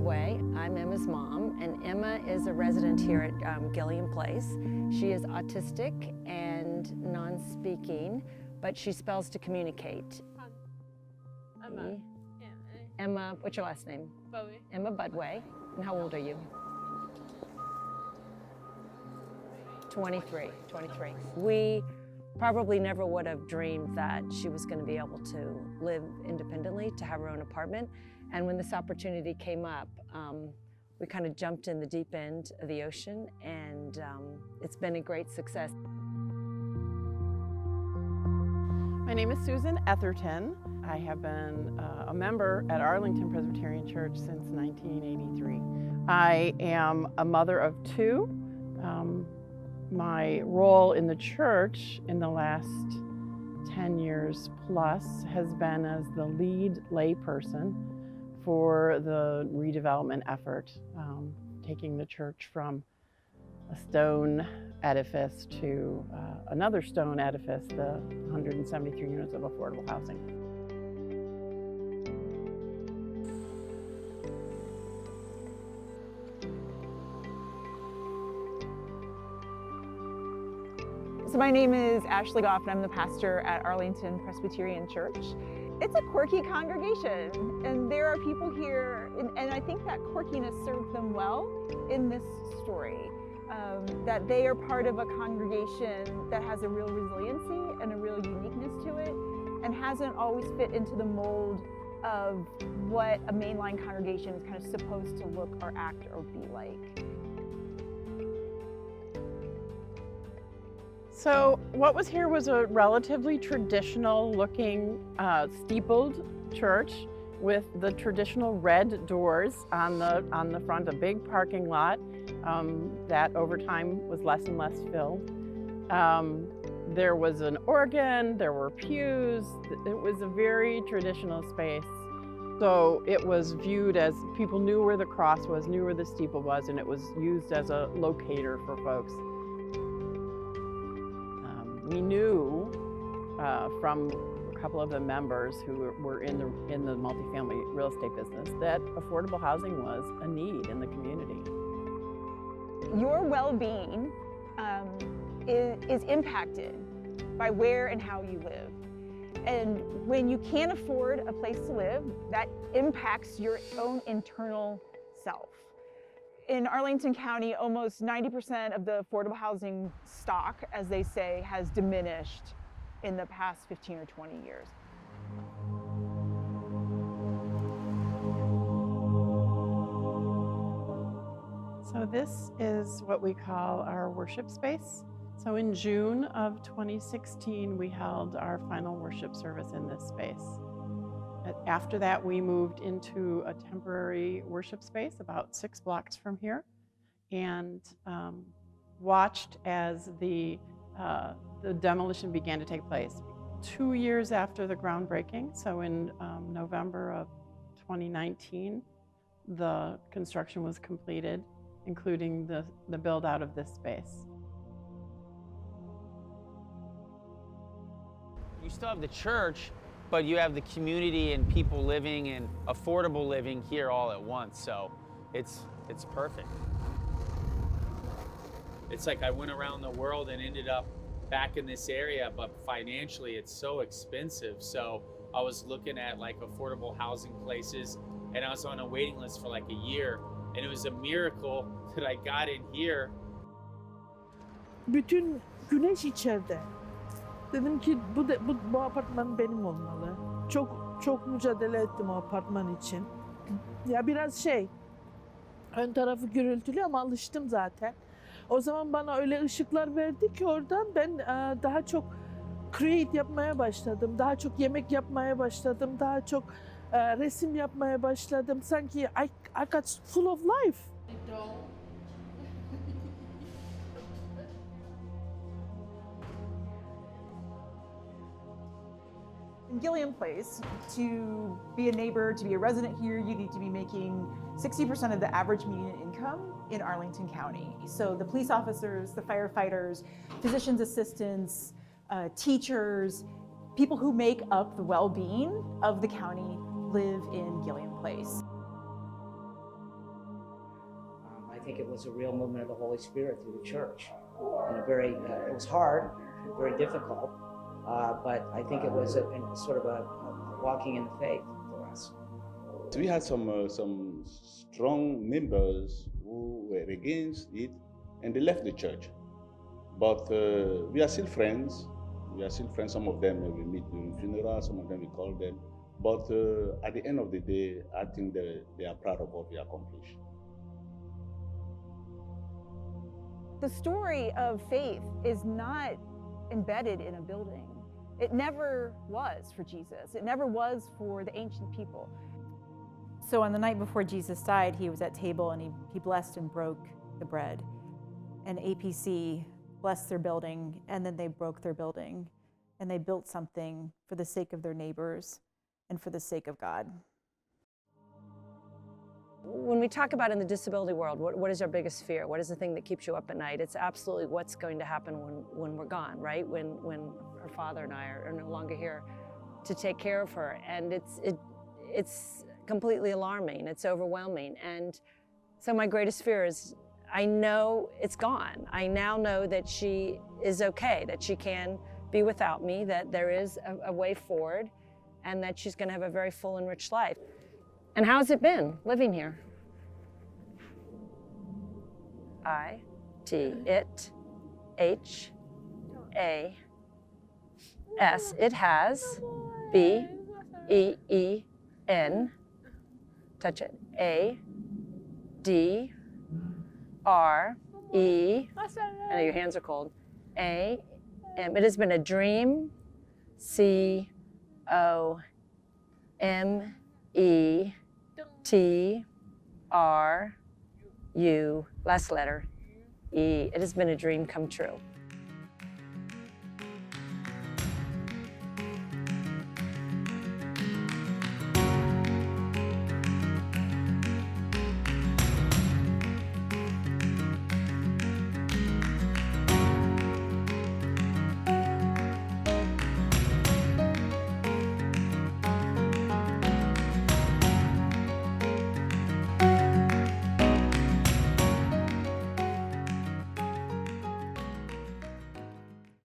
Budway. I'm Emma's mom, and Emma is a resident here at Gilliam Place. She is autistic and non-speaking, but she spells to communicate. Emma. Emma, what's your last name? Bowie. Emma Budway. And how old are you? 23. We probably never would have dreamed that she was going to be able to live independently, to have her own apartment. And when this opportunity came up, we kind of jumped in the deep end of the ocean, and it's been a great success. My name is Susan Etherton. I have been a member at Arlington Presbyterian Church since 1983. I am a mother of two. My role in the church in the last 10 years plus has been as the lead layperson for the redevelopment effort, taking the church from a stone edifice to another stone edifice, the 173 units of affordable housing. So my name is Ashley Goff, and I'm the pastor at Arlington Presbyterian Church. It's a quirky congregation, and there are people here, and I think that quirkiness served them well in this story, that they are part of a congregation that has a real resiliency and a real uniqueness to it, and hasn't always fit into the mold of what a mainline congregation is kind of supposed to look or act or be like. So what was here was a relatively traditional looking steepled church with the traditional red doors on the front, a big parking lot that over time was less and less filled. There was an organ, there were pews. It was a very traditional space. So it was viewed as people knew where the cross was, knew where the steeple was, and it was used as a locator for folks. We knew from a couple of the members who were in the multifamily real estate business that affordable housing was a need in the community. Your well-being is impacted by where and how you live. And when you can't afford a place to live, that impacts your own internal self. In Arlington County, almost 90% of the affordable housing stock, as they say, has diminished in the past 15 or 20 years. So this is what we call our worship space. So in June of 2016, we held our final worship service in this space. After that, we moved into a temporary worship space about 6 blocks from here, and watched as the demolition began to take place. 2 years after the groundbreaking, so in November of 2019, the construction was completed, including the build out of this space. You still have the church, but you have the community and people living and affordable living here all at once, so it's perfect. It's like I went around the world and ended up back in this area, but financially it's so expensive. So I was looking at like affordable housing places, and I was on a waiting list for like a year, and it was a miracle that I got in here. Bütün güneş içeride. Dedim ki bu apartman benim olmalı. Çok mücadele ettim o apartman için. Ya biraz ön tarafı gürültülü ama alıştım zaten. O zaman bana öyle ışıklar verdi ki oradan ben daha çok create yapmaya başladım. Daha çok yemek yapmaya başladım. Daha çok resim yapmaya başladım. Sanki I got full of life. In Gilliam Place, to be a neighbor, to be a resident here, you need to be making 60% of the average median income in Arlington County. So the police officers, the firefighters, physician's assistants, teachers, people who make up the well-being of the county live in Gilliam Place. think it was a real movement of the Holy Spirit through the church. And it was hard, very difficult, but I think it was sort of a walking in the faith for us. We had some strong members who were against it, and they left the church. But we are still friends. We are still friends. Some of them we meet during funerals, some of them we call them. But at the end of the day, I think they are proud of what we accomplished. The story of faith is not embedded in a building. It never was for Jesus. It never was for the ancient people. So on the night before Jesus died, he was at table and he blessed and broke the bread. And APC blessed their building, and then they broke their building, and they built something for the sake of their neighbors and for the sake of God. When we talk about in the disability world, what is our biggest fear? What is the thing that keeps you up at night? It's absolutely what's going to happen when we're gone, right? When her father and I are no longer here to take care of her. And it's completely alarming. It's overwhelming. And so my greatest fear is I know it's gone. I now know that she is okay, that she can be without me, that there is a way forward, and that she's going to have a very full and rich life. And how's it been living here? I-T-H-A-S. It has. B-E-E-N. Touch it. A-D-R-E. I know your hands are cold. A-M. It has been a dream. C-O-M-E-T-R-U, last letter, E. It has been a dream come true.